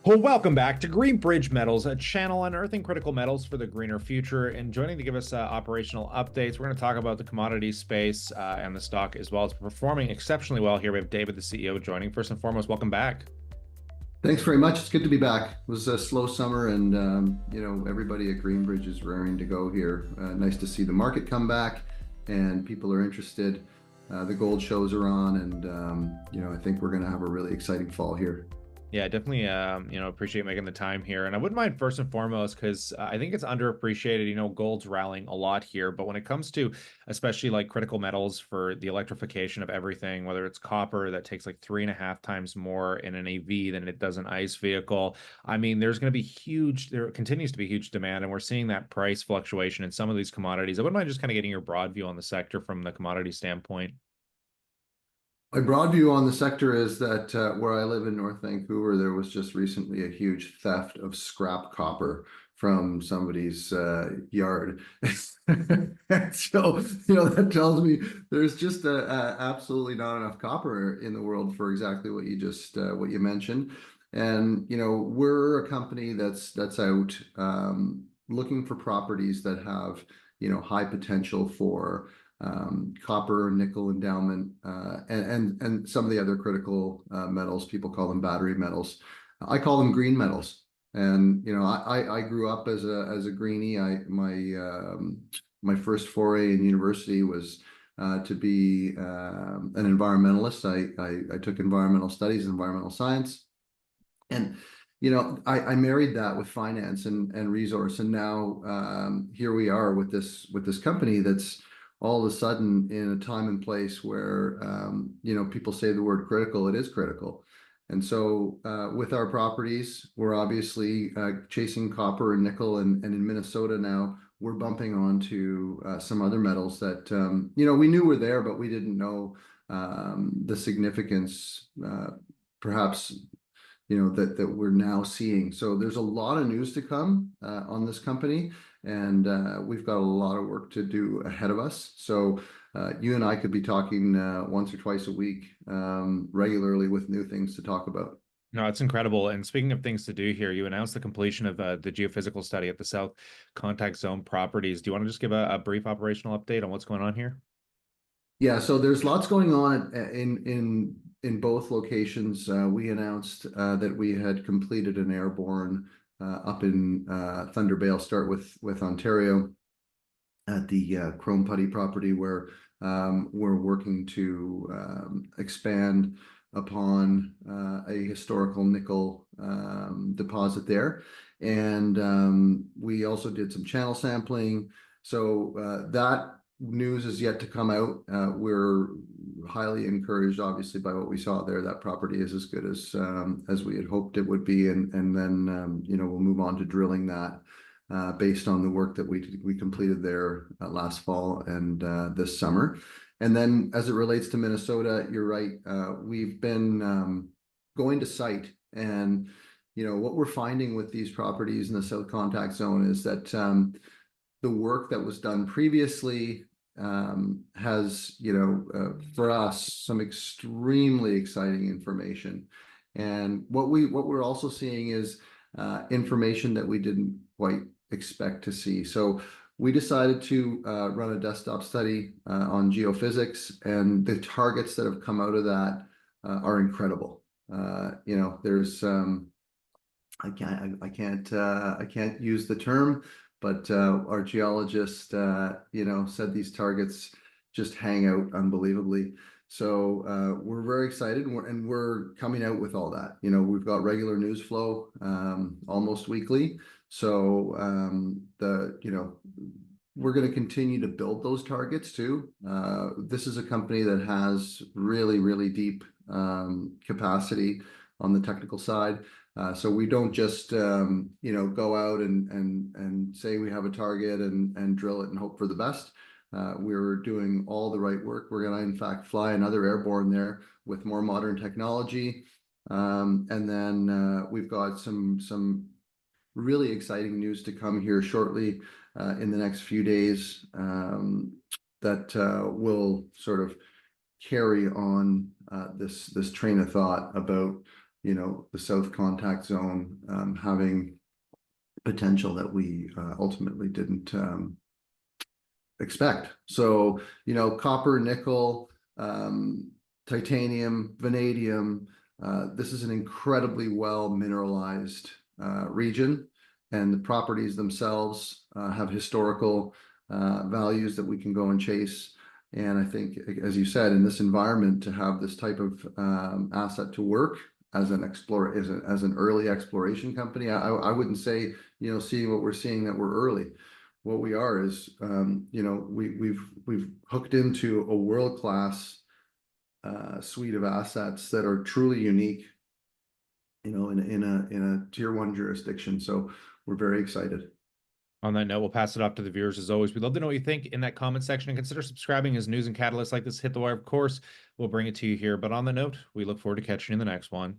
Well, welcome back to Greenbridge Metals, a channel unearthing critical metals for the greener future. And joining to give us operational updates, we're going to talk about the commodity space and the stock as well. It's performing exceptionally well here. We have David, the CEO, joining. First and foremost, welcome back. Thanks very much. It's good to be back. It was a slow summer, and everybody at Greenbridge is raring to go here. Nice to see the market come back, and people are interested. The gold shows are on, and I think we're going to have a really exciting fall here. Yeah, definitely, appreciate making the time here. And I wouldn't mind first and foremost, because I think it's underappreciated. Gold's rallying a lot here, but when it comes to especially like critical metals for the electrification of everything, whether it's copper that takes like 3.5 times more in an EV than it does an ICE vehicle, I mean, there continues to be huge demand, and we're seeing that price fluctuation in some of these commodities. I wouldn't mind just kind of getting your broad view on the sector from the commodity standpoint. My broad view on the sector is that where I live in North Vancouver, there was just recently a huge theft of scrap copper from somebody's yard. And so, that tells me there's just absolutely not enough copper in the world for exactly what you mentioned. And, we're a company that's out looking for properties that have, high potential for copper, nickel endowment, and some of the other critical metals. People call them battery metals. I call them green metals. And I grew up as a greenie. My first foray in university was to be an environmentalist. I took environmental studies, environmental science, and I married that with finance and resource, and now here we are with this company that's all of a sudden in a time and place where people say the word critical. It is critical. And so with our properties, we're obviously chasing copper and nickel, and in Minnesota now we're bumping onto some other metals that we knew were there, but we didn't know the significance, perhaps that we're now seeing. So there's a lot of news to come on this company, and we've got a lot of work to do ahead of us. So you and I could be talking once or twice a week regularly with new things to talk about. No, it's incredible. And speaking of things to do here, you announced the completion of the geophysical study at the South Contact Zone properties. Do you want to just give a brief operational update on what's going on here? Yeah, so there's lots going on in both locations. We announced that we had completed an airborne up in Thunder Bay. I'll start with Ontario at the Chrome Putty property, where we're working to expand upon a historical nickel deposit there. And we also did some channel sampling. So that news is yet to come out. We're highly encouraged, obviously, by what we saw there. That property is as good as we had hoped it would be, and then we'll move on to drilling that based on the work that we completed there last fall and this summer. And then as it relates to Minnesota, you're right. We've been going to site, and what we're finding with these properties in the South Contact Zone is that the work that was done previously has, for us, some extremely exciting information. And what we're also seeing is information that we didn't quite expect to see. So we decided to run a desktop study on geophysics, and the targets that have come out of that are incredible. There's I can't use the term, but our geologist, said these targets just hang out unbelievably. So we're very excited, and we're coming out with all that. We've got regular news flow almost weekly. So we're going to continue to build those targets too. This is a company that has really, really deep capacity on the technical side. So we don't just go out and say we have a target and drill it and hope for the best. We're doing all the right work. We're going to, in fact, fly another airborne there with more modern technology. And then we've got some really exciting news to come here shortly in the next few days that will sort of carry on this train of thought about you know, the South Contact Zone having potential that we ultimately didn't expect. So, you know, copper, nickel, titanium, vanadium, this is an incredibly well mineralized region, and the properties themselves have historical values that we can go and chase. And I think, as you said, in this environment, to have this type of asset to work as an as an early exploration company, I wouldn't say, you know, seeing what we're seeing that we're early. What we are is, you know, we've hooked into a world-class suite of assets that are truly unique, you know, in a tier one jurisdiction. So we're very excited. On that note, we'll pass it off to the viewers as always. We'd love to know what you think in that comment section, and consider subscribing as news and catalysts like this hit the wire. Of course, we'll bring it to you here. But on the note, we look forward to catching you in the next one.